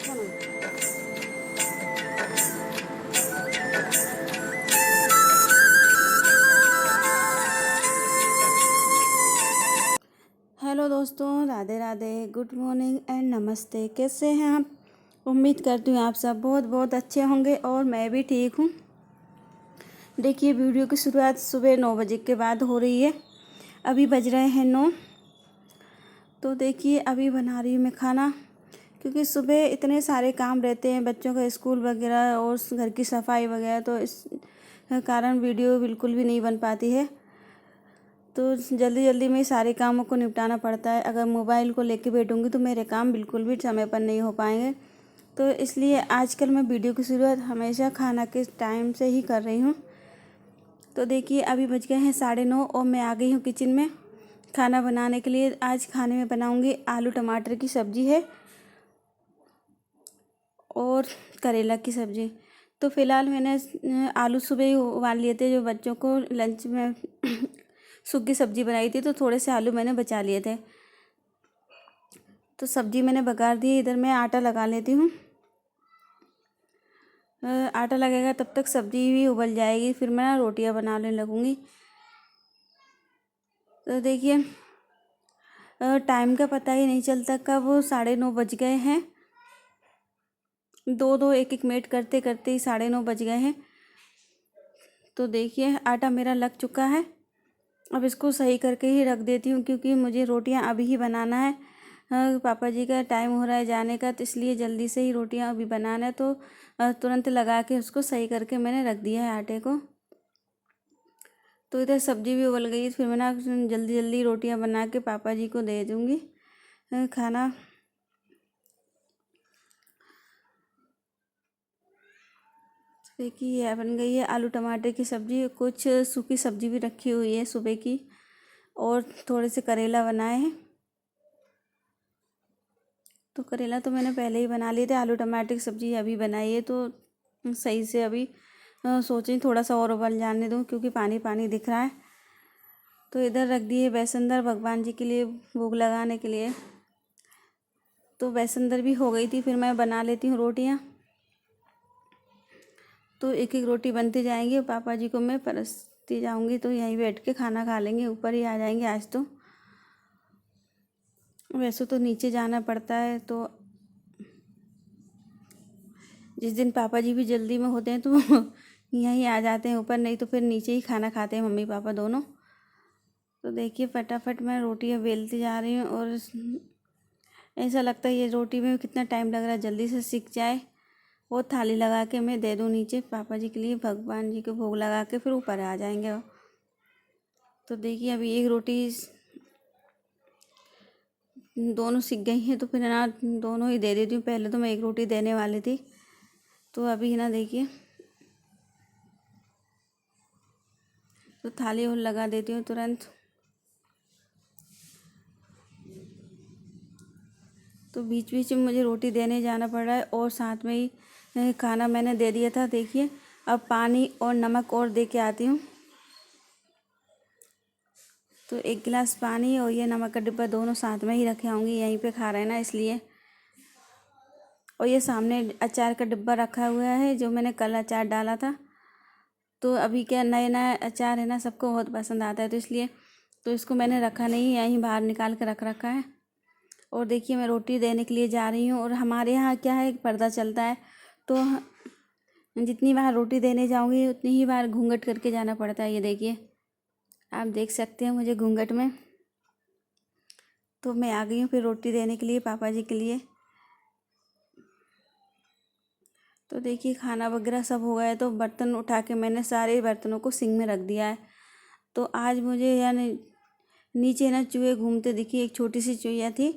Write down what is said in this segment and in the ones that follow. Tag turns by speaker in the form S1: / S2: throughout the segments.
S1: Hello दोस्तों, Radhe Radhe, good morning and नमस्ते। कैसे हैं आप? उम्मीद करती हूँ आप सब बहुत बहुत अच्छे होंगे और मैं भी ठीक हूँ। देखिए, वीडियो की शुरुआत सुबह 9 बजे के बाद हो रही है। अभी बज रहे हैं 9। तो देखिए, अभी बना रही हूँ मैं खाना, क्योंकि सुबह इतने सारे काम रहते हैं, बच्चों का स्कूल वगैरह और घर की सफाई वगैरह, तो इस कारण वीडियो बिल्कुल भी नहीं बन पाती है। तो जल्दी जल्दी में सारे कामों को निपटाना पड़ता है। अगर मोबाइल को लेके बैठूंगी तो मेरे काम बिल्कुल भी समय पर नहीं हो पाएंगे। तो इसलिए आजकल मैं वीडियो की शुरुआत हमेशा खाना के टाइम से ही कर रही हूँ। तो देखिए, अभी बज गए हैं 9:30 और मैं आ गई हूँ किचन में खाना बनाने के लिए। आज खाने में बनाऊँगी आलू टमाटर की सब्ज़ी है और करेला की सब्ज़ी। तो फ़िलहाल मैंने आलू सुबह ही उबाल लिए थे, जो बच्चों को लंच में सूखी सब्ज़ी बनाई थी, तो थोड़े से आलू मैंने बचा लिए थे। तो सब्ज़ी मैंने बघार दी। इधर मैं आटा लगा लेती हूँ। आटा लगेगा तब तक सब्ज़ी भी उबल जाएगी, फिर मैं रोटियां बनाने लगूँगी। तो देखिए, टाइम का पता ही नहीं चलता कब 9:30 बज गए हैं। 2-2 1-1 मिनट करते करते ही 9:30 बज गए हैं। तो देखिए, आटा मेरा लग चुका है। अब इसको सही करके ही रख देती हूँ, क्योंकि मुझे रोटियां अभी ही बनाना है। पापा जी का टाइम हो रहा है जाने का, तो इसलिए जल्दी से ही रोटियां अभी बनाना है। तो तुरंत लगा के उसको सही करके मैंने रख दिया है आटे को। तो इधर सब्ज़ी भी उबल गई, फिर मैं ना जल्दी जल्दी रोटियां बना के पापा जी को दे दूँगी खाना। देखिए, यह बन गई है आलू टमाटर की सब्ज़ी। कुछ सूखी सब्ज़ी भी रखी हुई है सुबह की, और थोड़े से करेला बनाए हैं। तो करेला तो मैंने पहले ही बना लिए थे। आलू टमाटर की सब्ज़ी अभी बनाई है, तो सही से अभी सोची थोड़ा सा और उबल जाने दूँ, क्योंकि पानी पानी दिख रहा है। तो इधर रख दिए बेसनदर भगवान जी के लिए भोग लगाने के लिए। तो बेसनदर भी हो गई थी, फिर मैं बना लेती हूँ रोटियाँ। तो एक एक रोटी बनती जाएंगी, पापा जी को मैं परसती जाऊंगी, तो यहीं बैठ के खाना खा लेंगे। ऊपर ही आ जाएंगे आज तो। वैसे तो नीचे जाना पड़ता है, तो जिस दिन पापा जी भी जल्दी में होते हैं तो यहीं आ जाते हैं ऊपर, नहीं तो फिर नीचे ही खाना खाते हैं मम्मी पापा दोनों। तो देखिए, फटाफट मैं रोटियां बेलती जा रही हूँ, और ऐसा लगता है ये रोटी में कितना टाइम लग रहा है, जल्दी से सिक जाए। वो थाली लगा के मैं दे दूँ नीचे पापा जी के लिए, भगवान जी को भोग लगा के फिर ऊपर आ जाएंगे वो। तो देखिए, अभी एक रोटी दोनों सिक गई हैं, तो फिर ना दोनों ही दे देती हूँ। पहले तो मैं एक रोटी देने वाली थी, तो अभी ना देखिए, तो थाली और लगा देती हूँ तुरंत। तो बीच बीच में मुझे रोटी देने जाना पड़ रहा है, और साथ में ही खाना मैंने दे दिया था। देखिए, अब पानी और नमक और दे के आती हूँ। तो 1 गिलास पानी और ये नमक का डिब्बा दोनों साथ में ही रखे होंगी, यहीं पे खा रहे हैं ना इसलिए। और ये सामने अचार का डिब्बा रखा हुआ है, जो मैंने कल अचार डाला था। तो अभी क्या नया नया अचार है ना, सबको बहुत पसंद आता है, तो इसलिए तो इसको मैंने रखा नहीं, यहीं बाहर निकाल कर रख रखा है। और देखिए, मैं रोटी देने के लिए जा रही हूँ, और हमारे यहाँ क्या है, पर्दा चलता है। तो जितनी बार रोटी देने जाऊँगी उतनी ही बार घूंघट करके जाना पड़ता है। ये देखिए, आप देख सकते हैं मुझे घूंघट में। तो मैं आ गई हूँ फिर रोटी देने के लिए पापा जी के लिए। तो देखिए, खाना वगैरह सब हो गया है, तो बर्तन उठा के मैंने सारे बर्तनों को सिंक में रख दिया है। तो आज मुझे यानी नीचे ना चूहे घूमते दिखी, एक छोटी सी चूहिया थी।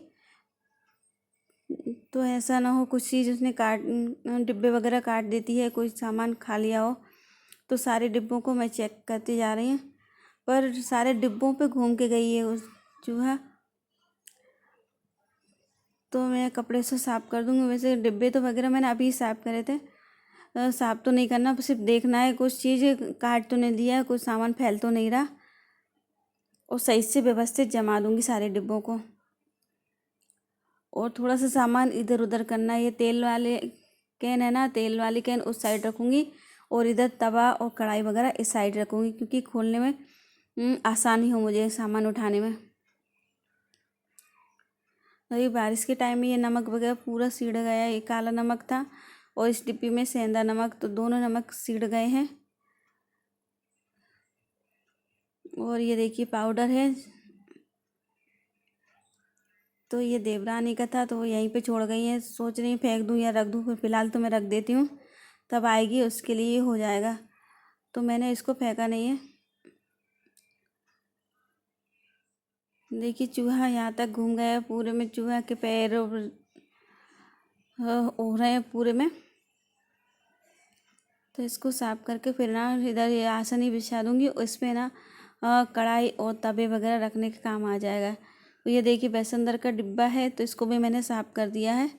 S1: तो ऐसा ना हो कुछ चीज़ उसने काट डिब्बे वगैरह काट देती है, कोई सामान खा लिया हो। तो सारे डिब्बों को मैं चेक करती जा रही हूँ, पर सारे डिब्बों पे घूम के गई है उस चूहा। तो मैं कपड़े से साफ़ कर दूँगी। वैसे डिब्बे तो वगैरह मैंने अभी साफ़ करे थे। साफ़ तो नहीं करना, सिर्फ देखना है कुछ चीज़ काट तो नहीं दिया, कुछ सामान फैल तो नहीं रहा। और सही से व्यवस्थित जमा दूँगी सारे डिब्बों को। और थोड़ा सा सामान इधर उधर करना है। ये तेल वाले कैन है ना, तेल वाली कैन उस साइड रखूँगी और इधर तवा और कढ़ाई वगैरह इस साइड रखूँगी, क्योंकि खोलने में आसानी हो मुझे सामान उठाने में। अभी बारिश के टाइम में ये नमक वगैरह पूरा सीड़ गया है। ये काला नमक था और इस डिब्बी में सेंधा नमक, तो दोनों नमक सीड़ गए हैं। और ये देखिए पाउडर है, तो ये देवरानी का था तो वो यहीं पे छोड़ गई है। सोच रही हूँ फेंक दूँ या रख दूँ, फिर फ़िलहाल तो मैं रख देती हूँ, तब आएगी उसके लिए हो जाएगा, तो मैंने इसको फेंका नहीं है। देखिए चूहा यहाँ तक घूम गया पूरे में, चूहा के पैर हो रहे हैं पूरे में। तो इसको साफ करके फिर ना इधर ये आसनी बिछा दूँगी, उस पर ना कढ़ाई और तवे वगैरह रखने के काम आ जाएगा। तो ये देखिए बेसन का डिब्बा है, तो इसको भी मैंने साफ कर दिया है।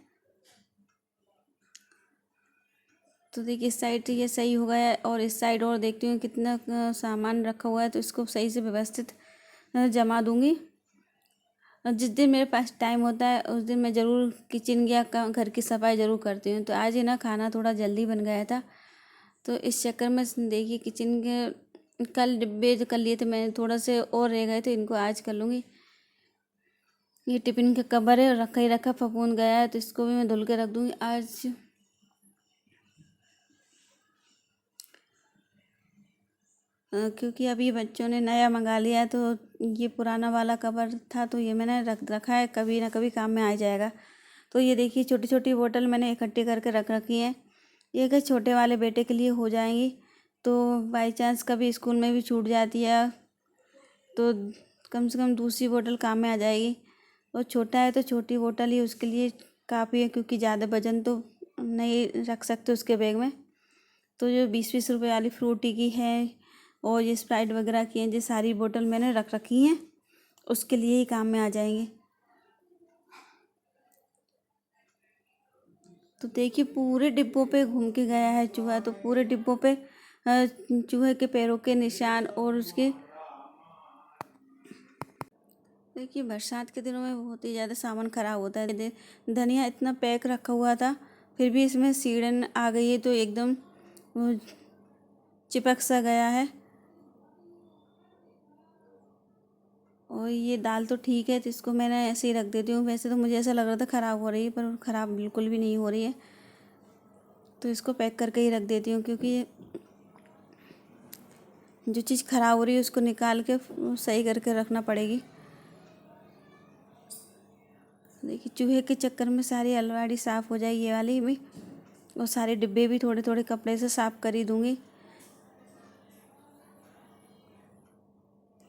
S1: तो देखिए इस साइड ये सही हो गया है, और इस साइड और देखती हूँ कितना सामान रखा हुआ है, तो इसको सही से व्यवस्थित जमा दूँगी। जिस दिन मेरे पास टाइम होता है उस दिन मैं ज़रूर किचन या घर की सफाई ज़रूर करती हूँ। तो आज ही ना खाना थोड़ा जल्दी बन गया था, तो इस चक्कर में देखिए किचन के कल डिब्बे जो कर लिए थे मैंने, थोड़ा से और रह गए थे, इनको आज कर लूँगी। ये टिफ़िन का कवर है, रखा ही रखा फफूंद गया है, तो इसको भी मैं धुल के रख दूँगी आज। क्योंकि अभी बच्चों ने नया मंगा लिया है, तो ये पुराना वाला कवर था तो ये मैंने रखा है, कभी ना कभी काम में आ जाएगा। तो ये देखिए छोटी छोटी बोतल मैंने इकट्ठी करके रख रखी हैं। ये कि छोटे वाले बेटे के लिए हो जाएंगी, तो बाई चांस कभी स्कूल में भी छूट जाती है तो कम से कम दूसरी बोतल काम में आ जाएगी। और छोटा है तो छोटी बोतल ही उसके लिए काफ़ी है, क्योंकि ज़्यादा वजन तो नहीं रख सकते उसके बैग में। तो जो 20-20 रुपए वाली फ्रूटी की है और ये स्प्राइट वगैरह की हैं, ये सारी बोतल मैंने रख रखी हैं, उसके लिए ही काम में आ जाएंगे। तो देखिए पूरे डिब्बों पे घूम के गया है चूहा, तो पूरे डिब्बों पे चूहे के पैरों के निशान और उसके देखिए बरसात के दिनों में बहुत ही ज़्यादा सामान ख़राब होता है। धनिया इतना पैक रखा हुआ था, फिर भी इसमें सीड़न आ गई है, तो एकदम वो चिपक सा गया है। और ये दाल तो ठीक है, तो इसको मैंने ऐसे ही रख देती हूँ। वैसे तो मुझे ऐसा लग रहा था ख़राब हो रही है, पर ख़राब बिल्कुल भी नहीं हो रही है, तो इसको पैक करके ही रख देती हूँ, क्योंकि जो चीज़ ख़राब हो रही है उसको निकाल के सही करके रखना पड़ेगी। देखिए चूहे के चक्कर में सारी अलमारी साफ़ हो जाएगी ये वाली भी, और सारे डिब्बे भी थोड़े थोड़े कपड़े से साफ़ कर ही दूँगी।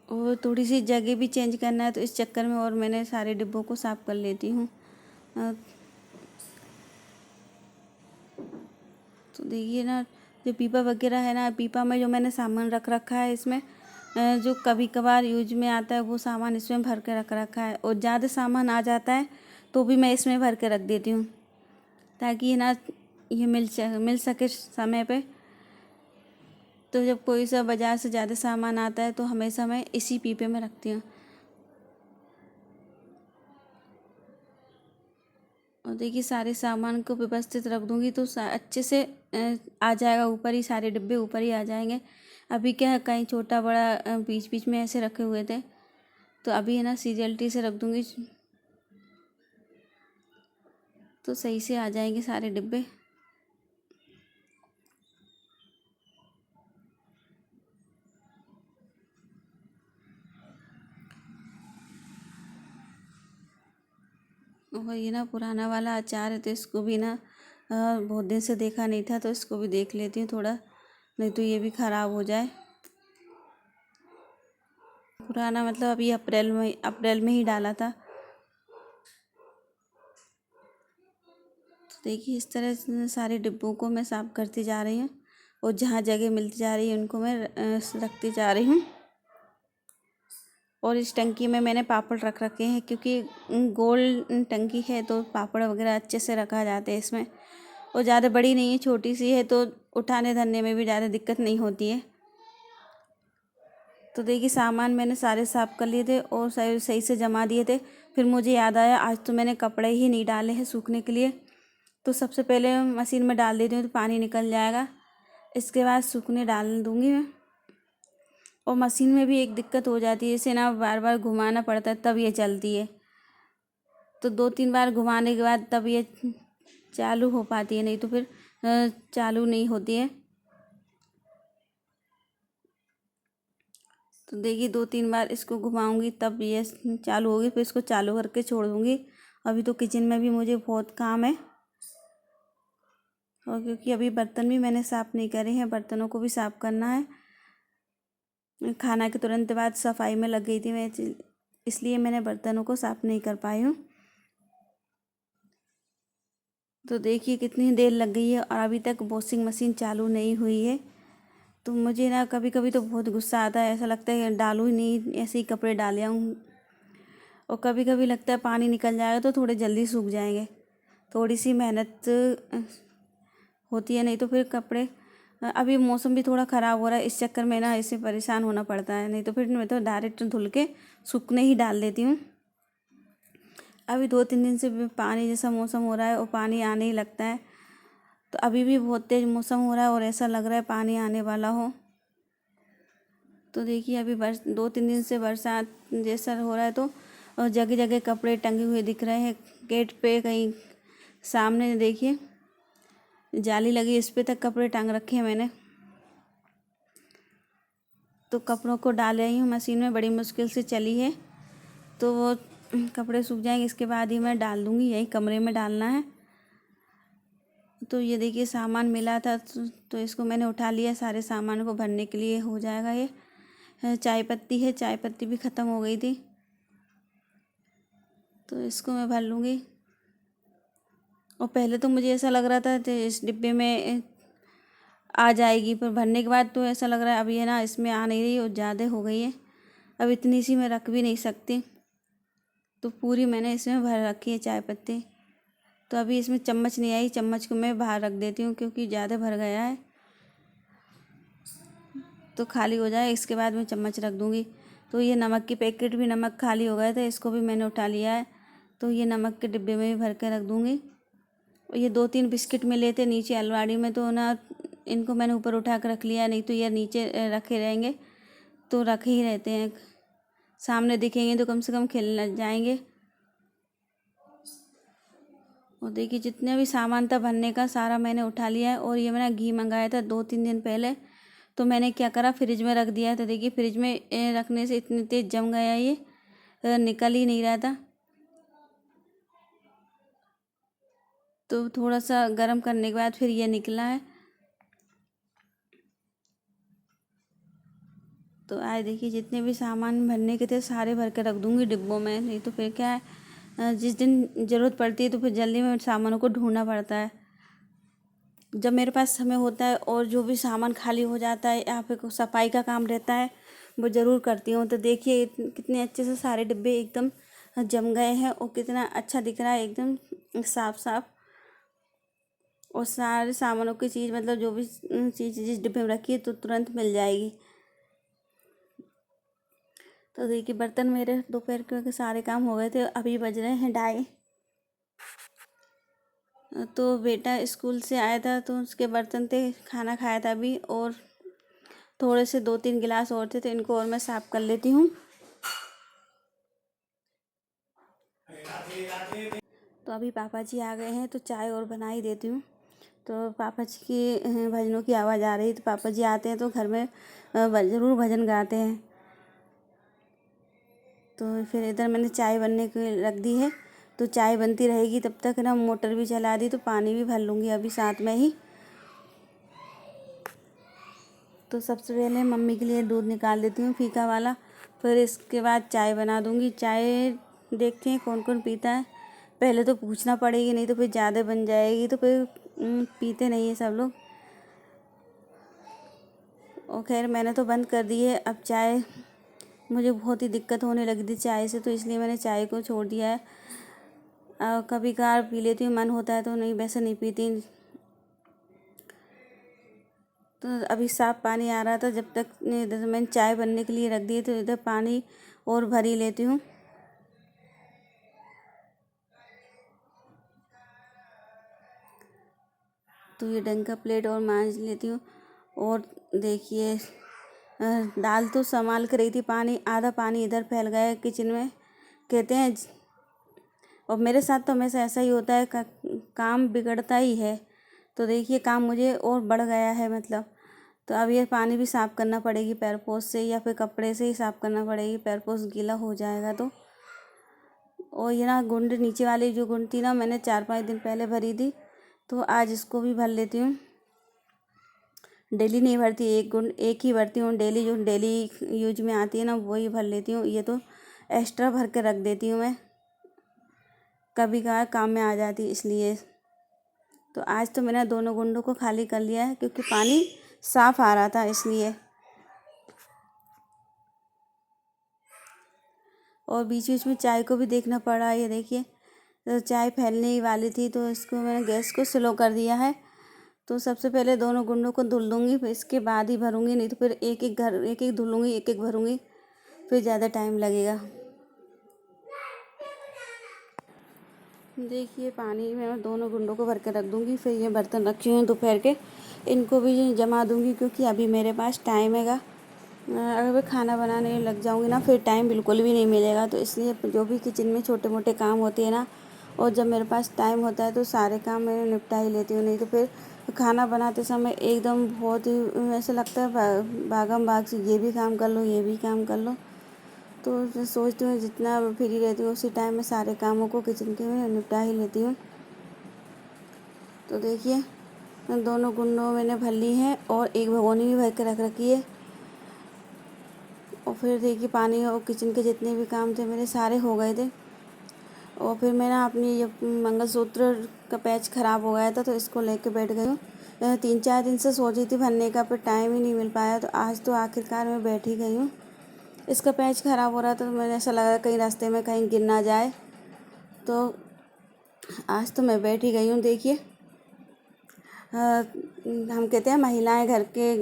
S1: और थोड़ी सी जगह भी चेंज करना है, तो इस चक्कर में और मैंने सारे डिब्बों को साफ़ कर लेती हूँ। तो देखिए ना जो पीपा वगैरह है ना, पीपा में जो मैंने सामान रख रखा है, इसमें जो कभी कभार यूज में आता है वो सामान इसमें भर के रख रखा है, और ज़्यादा सामान आ जाता है तो भी मैं इसमें भर के रख देती हूँ, ताकि ये ना ये मिल सके समय पे। तो जब कोई सा बाज़ार से ज़्यादा सामान आता है तो हमेशा मैं इसी पीपे में रखती हूँ। और देखिए सारे सामान को व्यवस्थित रख दूँगी तो अच्छे से आ जाएगा, ऊपर ही सारे डिब्बे ऊपर ही आ जाएंगे। अभी क्या है कहीं छोटा बड़ा बीच बीच में ऐसे रखे हुए थे, तो अभी है ना सीरियलिटी से रख दूँगी तो सही से आ जाएंगे सारे डिब्बे। और ये ना पुराना वाला अचार है, तो इसको भी ना बहुत दिन से देखा नहीं था, तो इसको भी देख लेती हूँ थोड़ा, नहीं तो ये भी ख़राब हो जाए। पुराना मतलब अभी अप्रैल में ही डाला था। तो देखिए इस तरह से सारे डिब्बों को मैं साफ़ करती जा रही हूँ, और जहाँ जगह मिलती जा रही है उनको मैं रखती जा रही हूँ। और इस टंकी में मैंने पापड़ रख रखे हैं, क्योंकि गोल टंकी है तो पापड़ वगैरह अच्छे से रखा जाता है इसमें। और ज़्यादा बड़ी नहीं है, छोटी सी है, तो उठाने धरने में भी ज़्यादा दिक्कत नहीं होती है। तो देखिए सामान मैंने सारे साफ़ कर लिए थे और सही से जमा दिए थे, फिर मुझे याद आया आज तो मैंने कपड़े ही नहीं डाले हैं सूखने के लिए, तो सबसे पहले मशीन में डाल देती हूँ तो पानी निकल जाएगा। इसके बाद सूखने डाल दूँगी मैं। और मशीन में भी एक दिक्कत हो जाती है, इसे ना बार बार घुमाना पड़ता है तब ये चलती है। तो 2-3 बार घुमाने के बाद तब ये चालू हो पाती है, नहीं तो फिर चालू नहीं होती है। तो देखिए 2-3 बार इसको घुमाऊंगी तब ये चालू होगी, फिर इसको चालू करके छोड़ दूँगी। अभी तो किचन में भी मुझे बहुत काम है, और क्योंकि अभी बर्तन भी मैंने साफ़ नहीं करे हैं, बर्तनों को भी साफ़ करना है। खाना के तुरंत बाद सफाई में लग गई थी मैं, इसलिए मैंने बर्तनों को साफ़ नहीं कर पाई हूँ। तो देखिए कितनी देर लग गई है और अभी तक वॉशिंग मशीन चालू नहीं हुई है। तो मुझे ना कभी कभी तो बहुत गुस्सा आता है, ऐसा लगता है डालूँ ही नहीं, ऐसे ही कपड़े डाल आऊँ। और कभी कभी लगता है पानी निकल जाएगा तो थोड़े जल्दी सूख जाएंगे, थोड़ी सी मेहनत होती है, नहीं तो फिर कपड़े। अभी मौसम भी थोड़ा ख़राब हो रहा है, इस चक्कर में ना इससे परेशान होना पड़ता है, नहीं तो फिर मैं तो डायरेक्ट धुल के सूखने ही डाल देती हूँ। अभी 2-3 दिन से पानी जैसा मौसम हो रहा है और पानी आने ही लगता है, तो अभी भी बहुत तेज़ मौसम हो रहा है और ऐसा लग रहा है पानी आने वाला हो। तो देखिए अभी 2-3 दिन से बरसात जैसा हो रहा है, तो जगह जगह कपड़े टंगे हुए दिख रहे हैं गेट पे, कहीं सामने देखिए जाली लगी, इस पे तक कपड़े टांग रखे हैं मैंने। तो कपड़ों को डाल रही हूँ मशीन में, बड़ी मुश्किल से चली है, तो वो कपड़े सूख जाएंगे, इसके बाद ही मैं डाल दूँगी, यही कमरे में डालना है। तो ये देखिए सामान मिला था तो इसको मैंने उठा लिया, सारे सामान को भरने के लिए हो जाएगा। ये चाय पत्ती है, चाय पत्ती भी ख़त्म हो गई थी, तो इसको मैं भर लूँगी। और पहले तो मुझे ऐसा लग रहा था कि इस डिब्बे में आ जाएगी, पर भरने के बाद तो ऐसा लग रहा है अब ये ना इसमें आ नहीं रही और ज़्यादा हो गई है, अब इतनी सी मैं रख भी नहीं सकती, तो पूरी मैंने इसमें भर रखी है चाय पत्ती। तो अभी इसमें चम्मच नहीं आई, चम्मच को मैं बाहर रख देती हूँ क्योंकि ज़्यादा भर गया है, तो खाली हो जाए इसके बाद मैं चम्मच रख दूँगी। तो ये नमक की पैकेट भी, नमक खाली हो गए थे, इसको भी मैंने उठा लिया है, तो ये नमक के डिब्बे में भी भर के रख दूँगी। और ये 2-3 बिस्किट मिले थे नीचे अलमारी में, तो ना इनको मैंने ऊपर उठा कर रख लिया, नहीं तो ये नीचे रखे रहेंगे, तो रखे ही रहते हैं, सामने दिखेंगे तो कम से कम खेल जाएंगे। और देखिए जितने भी सामान था भरने का सारा मैंने उठा लिया है। और ये मैंने घी मंगाया था 2-3 दिन पहले, तो मैंने क्या करा फ्रिज में रख दिया। तो देखिए फ्रिज में रखने से इतनी तेज़ जम गया, ये निकल ही नहीं रहा था, तो थोड़ा सा गर्म करने के बाद फिर ये निकला है। तो आए देखिए जितने भी सामान भरने के थे सारे भर के रख दूँगी डिब्बों में, नहीं तो फिर क्या है जिस दिन ज़रूरत पड़ती है तो फिर जल्दी में सामानों को ढूंढना पड़ता है। जब मेरे पास समय होता है और जो भी सामान खाली हो जाता है या फिर सफाई का काम रहता है वो ज़रूर करती हूँ। तो देखिए कितने अच्छे से सारे डिब्बे एकदम जम गए हैं और कितना अच्छा दिख रहा है, एकदम साफ साफ। और सारे सामानों की चीज़ मतलब जो भी चीज़ जिस डिब्बे में रखी है तो तुरंत मिल जाएगी। तो देखिए बर्तन मेरे दोपहर के सारे काम हो गए थे, अभी बज रहे हैं 2:30। तो बेटा स्कूल से आया था तो उसके बर्तन थे, खाना खाया था अभी, और थोड़े से 2-3 गिलास और थे, तो इनको और मैं साफ़ कर लेती हूँ। तो अभी पापा जी आ गए हैं तो चाय और बना ही देती हूँ। तो पापा जी की भजनों की आवाज़ आ रही है, तो पापा जी आते हैं तो घर में ज़रूर भजन गाते हैं। तो फिर इधर मैंने चाय बनने के रख दी है, तो चाय बनती रहेगी तब तक ना मोटर भी चला दी, तो पानी भी भर लूँगी अभी साथ में ही। तो सबसे पहले मम्मी के लिए दूध निकाल देती हूँ फीका वाला, फिर इसके बाद चाय बना दूँगी। चाय देखते हैं कौन कौन पीता है, पहले तो पूछना पड़ेगी, नहीं तो फिर ज़्यादा बन जाएगी, तो फिर पीते नहीं है सब लोग। और खैर मैंने तो बंद कर दी है अब चाय, मुझे बहुत ही दिक्कत होने लगी थी चाय से, तो इसलिए मैंने चाय को छोड़ दिया है। कभी कभार पी लेती हूँ, मन होता है तो, नहीं वैसे नहीं पीती। तो अभी साफ़ पानी आ रहा था, जब तक इधर मैंने चाय बनने के लिए रख दी, तो इधर पानी और भर ही लेती हूँ। तो ये ढंग का प्लेट और मांज लेती हूँ। और देखिए दाल तो संभाल कर रही थी, आधा पानी इधर फैल गया है किचन में। कहते हैं, और मेरे साथ तो हमेशा ऐसा ही होता है, काम बिगड़ता ही है। तो देखिए काम मुझे और बढ़ गया है मतलब। तो अब ये पानी भी साफ़ करना पड़ेगी पैर पोंछ से, या फिर कपड़े से ही साफ़ करना पड़ेगी, पैर पोंछ गीला हो जाएगा तो। और ये ना गुंड, नीचे वाली जो गुंड थी ना, मैंने 4-5 दिन पहले भरी थी, तो आज इसको भी भर लेती हूँ। डेली नहीं भरती, एक ही भरती हूँ डेली, जो डेली यूज में आती है ना वही भर लेती हूँ। ये तो एक्स्ट्रा भर के रख देती हूँ मैं, कभी कभार काम में आ जाती इसलिए। तो आज तो मैंने दोनों गुंडों को खाली कर लिया है, क्योंकि पानी साफ़ आ रहा था इसलिए। और बीच बीच में चाय को भी देखना पड़ा। ये देखिए, तो चाय फैलने ही वाली थी, तो इसको मैंने गैस को स्लो कर दिया है। तो सबसे पहले दोनों गुंडों को धुल दूँगी, फिर इसके बाद ही भरूँगी, नहीं तो फिर एक एक धुलूँगी, एक एक भरूँगी, फिर ज़्यादा टाइम लगेगा। देखिए पानी में मैं दोनों गुंडों को भर के रख दूँगी। फिर ये बर्तन रखे हुए हैं दोपहर के, इनको भी जमा दूँगी, क्योंकि अभी मेरे पास टाइम हैगा। अगर मैं खाना बनाने लग जाऊँगी ना, फिर टाइम बिल्कुल भी नहीं मिलेगा। तो इसलिए जो भी किचन में छोटे मोटे काम होते हैं ना, और जब मेरे पास टाइम होता है तो सारे काम मैं निपटा ही लेती हूँ। नहीं तो फिर खाना बनाते समय एकदम बहुत ही ऐसा लगता है भागम भाग से, ये भी काम कर लो, ये भी काम कर लो। तो सोचती हूँ जितना फ्री रहती हूँ उसी टाइम में सारे कामों को किचन के मैं निपटा ही लेती हूँ। तो देखिए दोनों गुंडों मैंने भर ली हैं, और एक भगोनी भी भर के रख रखी है। और फिर देखिए पानी और किचन के जितने भी काम थे मेरे सारे हो गए थे। और फिर मैं ना अपनी ये मंगलसूत्र का पैच ख़राब हो गया था, तो इसको लेके बैठ गई हूँ। 3-4 दिन से सोच रही थी भरने का, पर टाइम ही नहीं मिल पाया। तो आज तो आखिरकार मैं बैठ ही गई हूँ। इसका पैच ख़राब हो रहा था, तो मुझे ऐसा लगा कहीं रास्ते में कहीं गिर ना जाए, तो आज तो मैं बैठ ही गई हूँ। देखिए हम कहते हैं महिलाएं घर के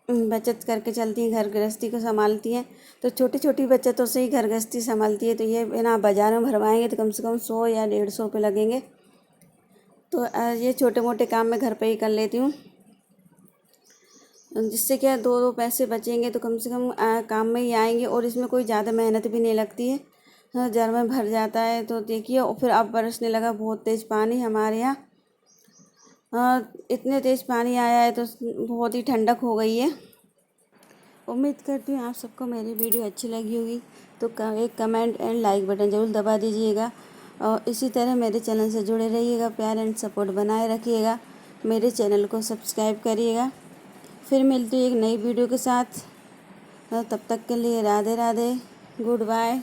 S1: बचत करके चलती हैं, घर गृहस्थी को संभालती हैं, तो छोटी छोटी बचतों से ही घर गृहस्थी संभालती है। तो ये बिना बाज़ार में भरवाएंगे तो कम से कम 100 या 150 रुपये लगेंगे। तो ये छोटे मोटे काम मैं घर पे ही कर लेती हूँ, जिससे क्या 2 पैसे बचेंगे, तो कम से कम काम में ही आएंगे। और इसमें कोई ज़्यादा मेहनत भी नहीं लगती है, जार में भर जाता है। तो देखिए, और फिर अब बरसने लगा बहुत तेज़ पानी हमारे यहाँ। इतने तेज़ पानी आया है तो बहुत ही ठंडक हो गई है। उम्मीद करती हूँ आप सबको मेरी वीडियो अच्छी लगी होगी, तो एक कमेंट एंड लाइक बटन ज़रूर दबा दीजिएगा। और इसी तरह मेरे चैनल से जुड़े रहिएगा, प्यार एंड सपोर्ट बनाए रखिएगा, मेरे चैनल को सब्सक्राइब करिएगा। फिर मिलती हूँ एक नई वीडियो के साथ, तब तक के लिए राधे राधे, गुड बाय।